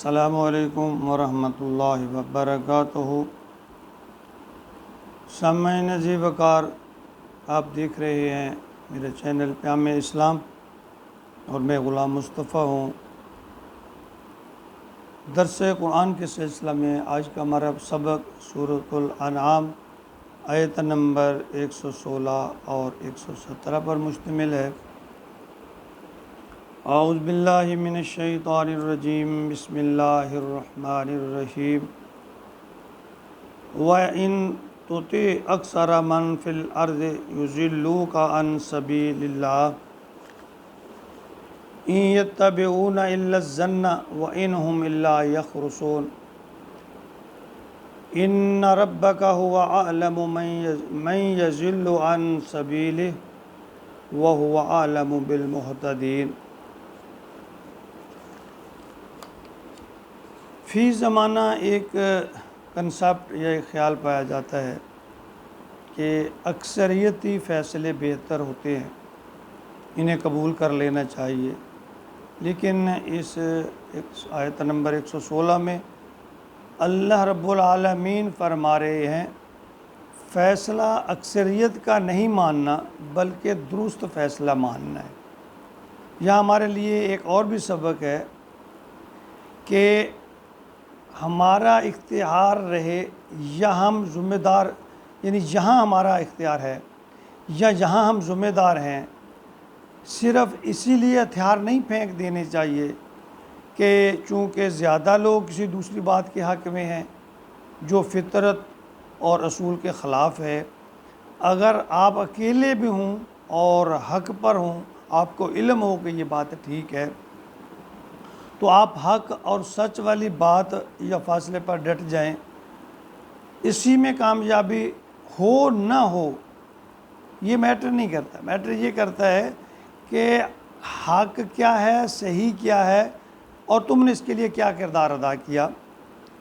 السلام علیکم ورحمۃ اللہ وبرکاتہ۔ سامعین عزیز وقار، آپ دیکھ رہے ہیں میرے چینل پیام اسلام اور میں غلام مصطفیٰ ہوں۔ درس قرآن کے سلسلہ میں آج کا ہمارا سبق سورۃ الانعام آیت نمبر 116 اور 117 پر مشتمل ہے۔ اعوذ باللہ من الشیطان الرجیم، بسم اللہ الرحمن الرحیم۔ وَإِن تُطِعْ أَكْثَرَ مَن فِي الْأَرْضِ يُضِلُّوكَ عَن سَبِيلِ اللَّهِ إِن يَتَّبِعُونَ إِلَّا الظَّنَّ وَإِنْ هُمْ إِلَّا يَخْرُصُونَ إِنَّ رَبَّكَ هُوَ أَعْلَمُ مَن يَضِلُّ عَن سَبِيلِهِ وَهُوَ أَعْلَمُ بِالْمُهْتَدِينَ۔ فی زمانہ ایک کنسپٹ یا ایک خیال پایا جاتا ہے کہ اکثریتی فیصلے بہتر ہوتے ہیں، انہیں قبول کر لینا چاہیے، لیکن اس آیت نمبر 116 میں اللہ رب العالمین فرما رہے ہیں فیصلہ اکثریت کا نہیں ماننا بلکہ درست فیصلہ ماننا ہے۔ یہاں ہمارے لیے ایک اور بھی سبق ہے کہ ہمارا اختیار رہے یا ہم ذمہ دار، یعنی جہاں ہمارا اختیار ہے یا جہاں ہم ذمہ دار ہیں، صرف اسی لیے ہتھیار نہیں پھینک دینے چاہیے کہ چونکہ زیادہ لوگ کسی دوسری بات کے حق میں ہیں جو فطرت اور اصول کے خلاف ہے۔ اگر آپ اکیلے بھی ہوں اور حق پر ہوں، آپ کو علم ہو کہ یہ بات ٹھیک ہے، تو آپ حق اور سچ والی بات یا فاصلے پر ڈٹ جائیں۔ اسی میں کامیابی ہو نہ ہو یہ میٹر نہیں کرتا، میٹر یہ کرتا ہے کہ حق کیا ہے، صحیح کیا ہے، اور تم نے اس کے لیے کیا کردار ادا کیا۔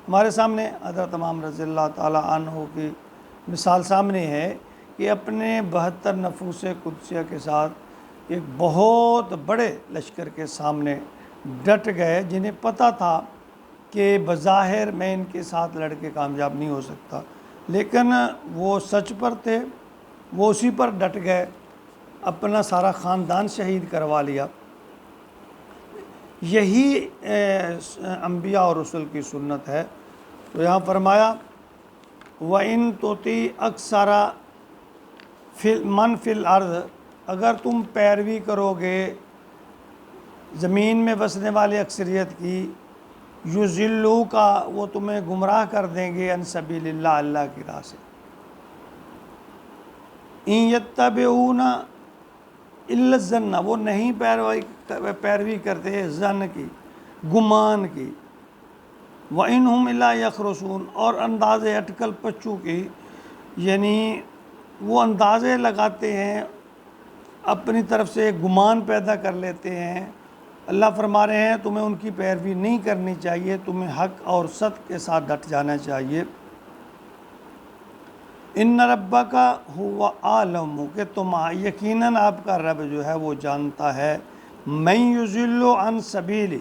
ہمارے سامنے حضرت امام رضی اللہ تعالیٰ عنہ کی مثال سامنے ہے کہ اپنے 72 نفوس قدسیہ کے ساتھ ایک بہت بڑے لشکر کے سامنے ڈٹ گئے، جنہیں پتہ تھا کہ بظاہر میں ان کے ساتھ لڑ کے کامیاب نہیں ہو سکتا، لیکن وہ سچ پر تھے، وہ اسی پر ڈٹ گئے، اپنا سارا خاندان شہید کروا لیا۔ یہی انبیاء اور رسل کی سنت ہے۔ تو یہاں فرمایا وَإِن تُطِعْ أَكْثَرَ مَن فِي الْأَرْضِ، اگر تم پیروی کرو گے زمین میں بسنے والے اکثریت کی، یضلوک، وہ تمہیں گمراہ کر دیں گے، عن سبیل اللہ، اللہ کی راہ سے۔ ان یتبعون الا الظن، وہ نہیں پیروی کرتے ظن کی، گمان کی، وَإِنْهُمْ إِلَّا يَخْرُصُونَ، اور انداز اٹکل پچو کی، یعنی وہ اندازے لگاتے ہیں، اپنی طرف سے گمان پیدا کر لیتے ہیں۔ اللہ فرما رہے ہیں تمہیں ان کی پیروی نہیں کرنی چاہیے، تمہیں حق اور صدق کے ساتھ ڈٹ جانا چاہیے۔ ان ربک هو اعلم، کہ یقیناً آپ کا رب جو ہے وہ جانتا ہے، من یضل عن سبیل،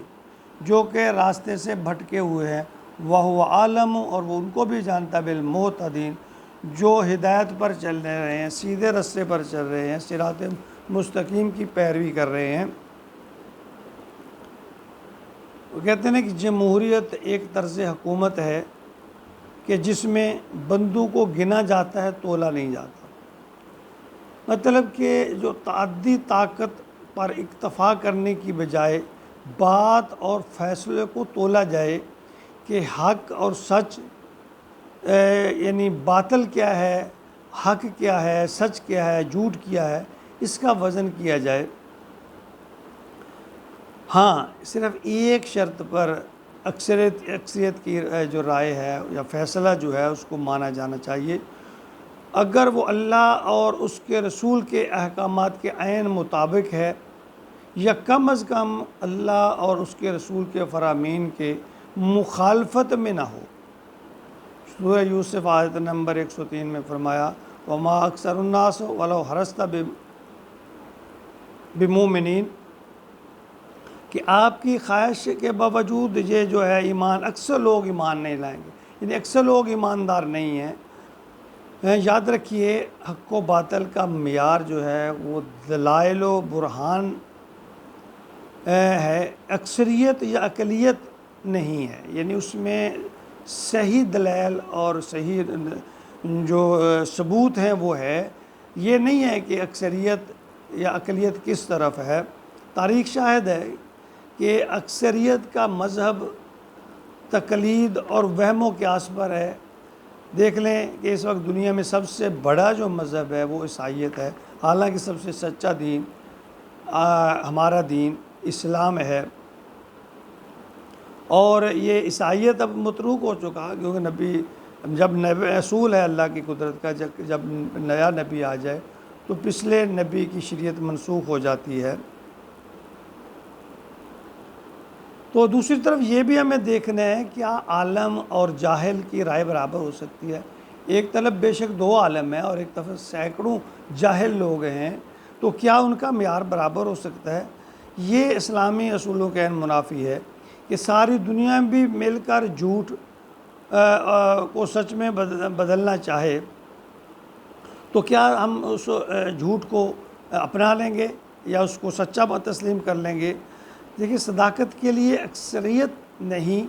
جو کہ راستے سے بھٹکے ہوئے ہیں، وہو عالم، اور وہ ان کو بھی جانتا ہے، بالمہتدین، جو ہدایت پر چل رہے ہیں، سیدھے رستے پر چل رہے ہیں، صراط مستقیم کی پیروی کر رہے ہیں۔ وہ کہتے ہیں کہ جمہوریت ایک طرز حکومت ہے کہ جس میں بندوں کو گنا جاتا ہے، تولا نہیں جاتا۔ مطلب کہ جو تعدی طاقت پر اکتفا کرنے کی بجائے بات اور فیصلے کو تولا جائے کہ حق اور سچ، یعنی باطل کیا ہے، حق کیا ہے، سچ کیا ہے، جھوٹ کیا ہے، اس کا وزن کیا جائے۔ ہاں، صرف ایک شرط پر اکثریت کی جو رائے ہے یا فیصلہ جو ہے اس کو مانا جانا چاہیے، اگر وہ اللہ اور اس کے رسول کے احکامات کے عین مطابق ہے، یا کم از کم اللہ اور اس کے رسول کے فرامین کے مخالفت میں نہ ہو۔ سورہ یوسف آیت نمبر 103 میں فرمایا وَمَا أَكْثَرُ النَّاسِ وَلَوْ حَرَصْتَ بِمُؤْمِنِينَ، کہ آپ کی خواہش کے باوجود یہ جو ہے ایمان، اکثر لوگ ایمان نہیں لائیں گے، یعنی اکثر لوگ ایماندار نہیں ہیں۔ یاد رکھیے حق و باطل کا معیار جو ہے وہ دلائل و برہان ہے، اکثریت یا اقلیت نہیں ہے، یعنی اس میں صحیح دلائل اور صحیح جو ثبوت ہیں وہ ہے، یہ نہیں ہے کہ اکثریت یا اقلیت کس طرف ہے۔ تاریخ شاہد ہے کہ اکثریت کا مذہب تقلید اور وہم و قیاس پر ہے۔ دیکھ لیں کہ اس وقت دنیا میں سب سے بڑا جو مذہب ہے وہ عیسائیت ہے، حالانکہ سب سے سچا دین ہمارا دین اسلام ہے، اور یہ عیسائیت اب متروک ہو چکا، کیونکہ جب نبی رسول ہے اللہ کی قدرت کا، جب نیا نبی آ جائے تو پچھلے نبی کی شریعت منسوخ ہو جاتی ہے۔ تو دوسری طرف یہ بھی ہمیں دیکھنا ہے کیا عالم اور جاہل کی رائے برابر ہو سکتی ہے؟ ایک طرف بے شک دو عالم ہیں اور ایک طرف سینکڑوں جاہل لوگ ہیں، تو کیا ان کا معیار برابر ہو سکتا ہے؟ یہ اسلامی اصولوں کے عین منافی ہے کہ ساری دنیا بھی مل کر جھوٹ کو سچ میں بدلنا چاہے تو کیا ہم اس جھوٹ کو اپنا لیں گے یا اس کو سچا تسلیم کر لیں گے؟ دیکھیے صداقت کے لیے اکثریت نہیں،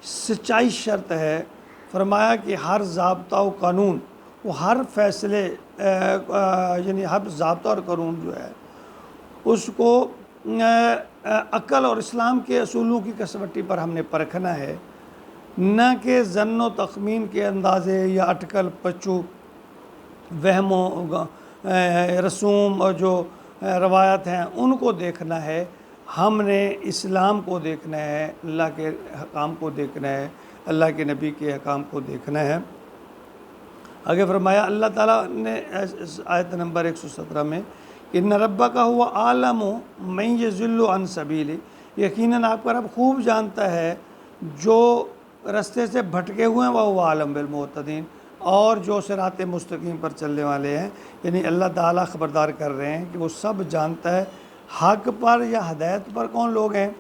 سچائی شرط ہے۔ فرمایا کہ ہر ضابطہ و قانون، وہ ہر فیصلے یعنی ہر ضابطہ اور قانون جو ہے اس کو عقل اور اسلام کے اصولوں کی کسوٹی پر ہم نے پرکھنا ہے، نہ کہ ظن و تخمین کے اندازے یا اٹکل پچو وہم و رسوم اور جو روایت ہیں ان کو دیکھنا ہے۔ ہم نے اسلام کو دیکھنا ہے، اللہ کے حکام کو دیکھنا ہے، اللہ کے نبی کے حکام کو دیکھنا ہے۔ آگے فرمایا اللہ تعالیٰ نے آیت نمبر 117 میں ان ربک هو اعلم من یضل عن سبیلہ، یقیناً آپ کا رب خوب جانتا ہے جو رستے سے بھٹکے ہوئے ہیں، وہ عالم بالمعتدین، اور جو صراط مستقیم پر چلنے والے ہیں، یعنی اللہ تعالیٰ خبردار کر رہے ہیں کہ وہ سب جانتا ہے حق پر یا ہدایت پر کون لوگ ہیں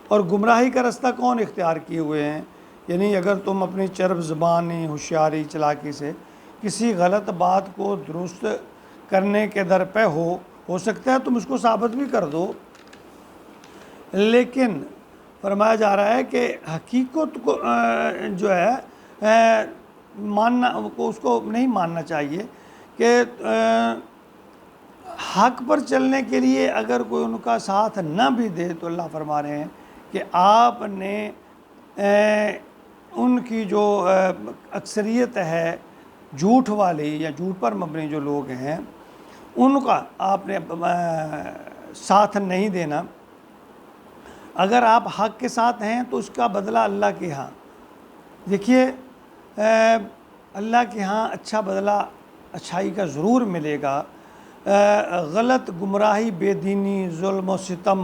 اور گمراہی کا رستہ کون اختیار کیے ہوئے ہیں۔ یعنی اگر تم اپنی چرب زبانی، ہوشیاری، چلاکی سے کسی غلط بات کو درست کرنے کے در پہ ہو سکتا ہے تم اس کو ثابت بھی کر دو، لیکن فرمایا جا رہا ہے کہ حقیقت کو جو ہے ماننا کو اس کو نہیں ماننا چاہیے کہ حق پر چلنے کے لیے اگر کوئی ان کا ساتھ نہ بھی دے تو اللہ فرما رہے ہیں کہ آپ نے ان کی جو اکثریت ہے جھوٹ والی یا جھوٹ پر مبنی جو لوگ ہیں ان کا آپ نے ساتھ نہیں دینا۔ اگر آپ حق کے ساتھ ہیں تو اس کا بدلہ اللہ کے ہاں، دیکھیے اللہ کے ہاں اچھا بدلہ اچھائی کا ضرور ملے گا۔ غلط، گمراہی، بے دینی، ظلم و ستم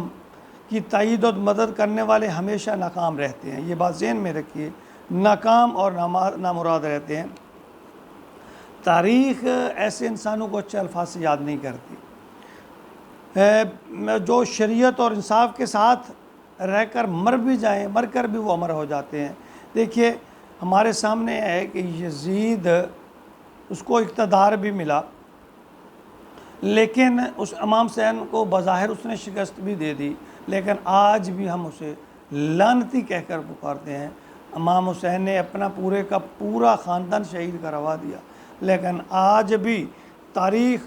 کی تائید و مدد کرنے والے ہمیشہ ناکام رہتے ہیں، یہ بات ذہن میں رکھیے، ناکام اور نامراد رہتے ہیں۔ تاریخ ایسے انسانوں کو اچھے الفاظ سے یاد نہیں کرتی جو شریعت اور انصاف کے ساتھ رہ کر مر کر بھی وہ امر ہو جاتے ہیں۔ دیکھیے ہمارے سامنے ہے کہ یزید اس کو اقتدار بھی ملا، لیکن اس امام حسین کو بظاہر اس نے شکست بھی دے دی، لیکن آج بھی ہم اسے لعنتی کہہ کر پکارتے ہیں۔ امام حسین نے اپنا پورے کا پورا خاندان شہید کروا دیا، لیکن آج بھی تاریخ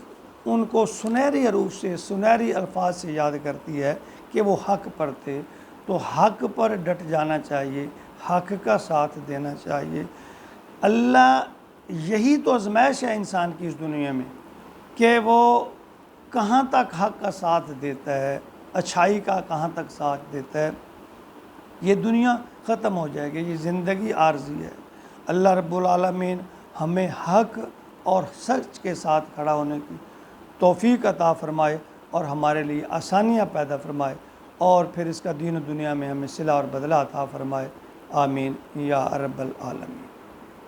ان کو سنہری حروف سے، سنہری الفاظ سے یاد کرتی ہے کہ وہ حق پر تھے۔ تو حق پر ڈٹ جانا چاہیے، حق کا ساتھ دینا چاہیے۔ اللہ یہی تو آزمائش ہے انسان کی اس دنیا میں کہ وہ کہاں تک حق کا ساتھ دیتا ہے، اچھائی کا کہاں تک ساتھ دیتا ہے۔ یہ دنیا ختم ہو جائے گی، یہ زندگی عارضی ہے۔ اللہ رب العالمین ہمیں حق اور سچ کے ساتھ کھڑا ہونے کی توفیق عطا فرمائے اور ہمارے لیے آسانیاں پیدا فرمائے، اور پھر اس کا دین و دنیا میں ہمیں صلہ اور بدلہ عطا فرمائے۔ آمین یا رب العالمین۔